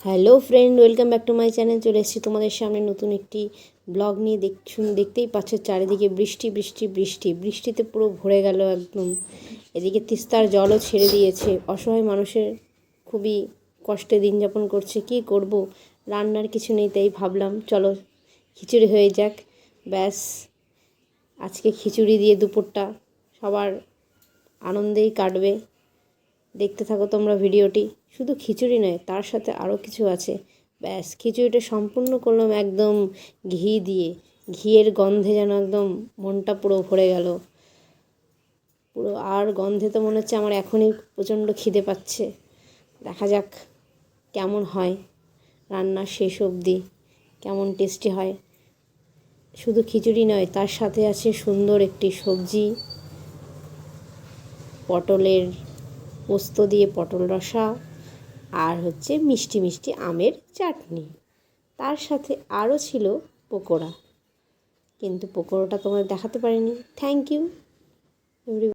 Hello friend, welcome back to my channel. চলে এসেছি তোমাদের সামনে নতুন একটি ব্লগ নিয়ে। দেখতেই পাচ্ছ চারিদিকে বৃষ্টি বৃষ্টি বৃষ্টি, বৃষ্টিতে পুরো ভরে গেল একদম। এদিকে তিস্তার জলও ছেড়ে দিয়েছে। অসহায় মানুষের খুবই কষ্টে দিন যাপন করছে। কি করব, রান্নার কিছু নেই, তাই ভাবলাম চলো খিচুড়ি হয়ে যাক। ব্যাস, আজকে খিচুড়ি দিয়ে দুপুরটা সবার আনন্দেই কাটবে। দেখতে থাকো তোমরা ভিডিওটি। শুধু খিচুড়ি নয়, তার সাথে আরও কিছু আছে। ব্যাস, খিচুড়িটা সম্পূর্ণ করলাম একদম ঘি দিয়ে। ঘিয়ের গন্ধে যেন একদম মনটা পুরো ভরে গেল পুরো। আর গন্ধে তো মনে হচ্ছে আমার এখনই প্রচণ্ড খিদে পাচ্ছে। দেখা যাক কেমন হয়, রান্নার শেষ অবধি কেমন টেস্টি হয়। শুধু খিচুড়ি নয়, তার সাথে আছে সুন্দর একটি সবজি, পটলের পোস্ত দিয়ে পটল রসা, আর হচ্ছে মিষ্টি মিষ্টি আমের চাটনি। তার সাথে আরও ছিল পকোড়া, কিন্তু পকোড়াটা তোমাদের দেখাতে পারিনি। Thank you.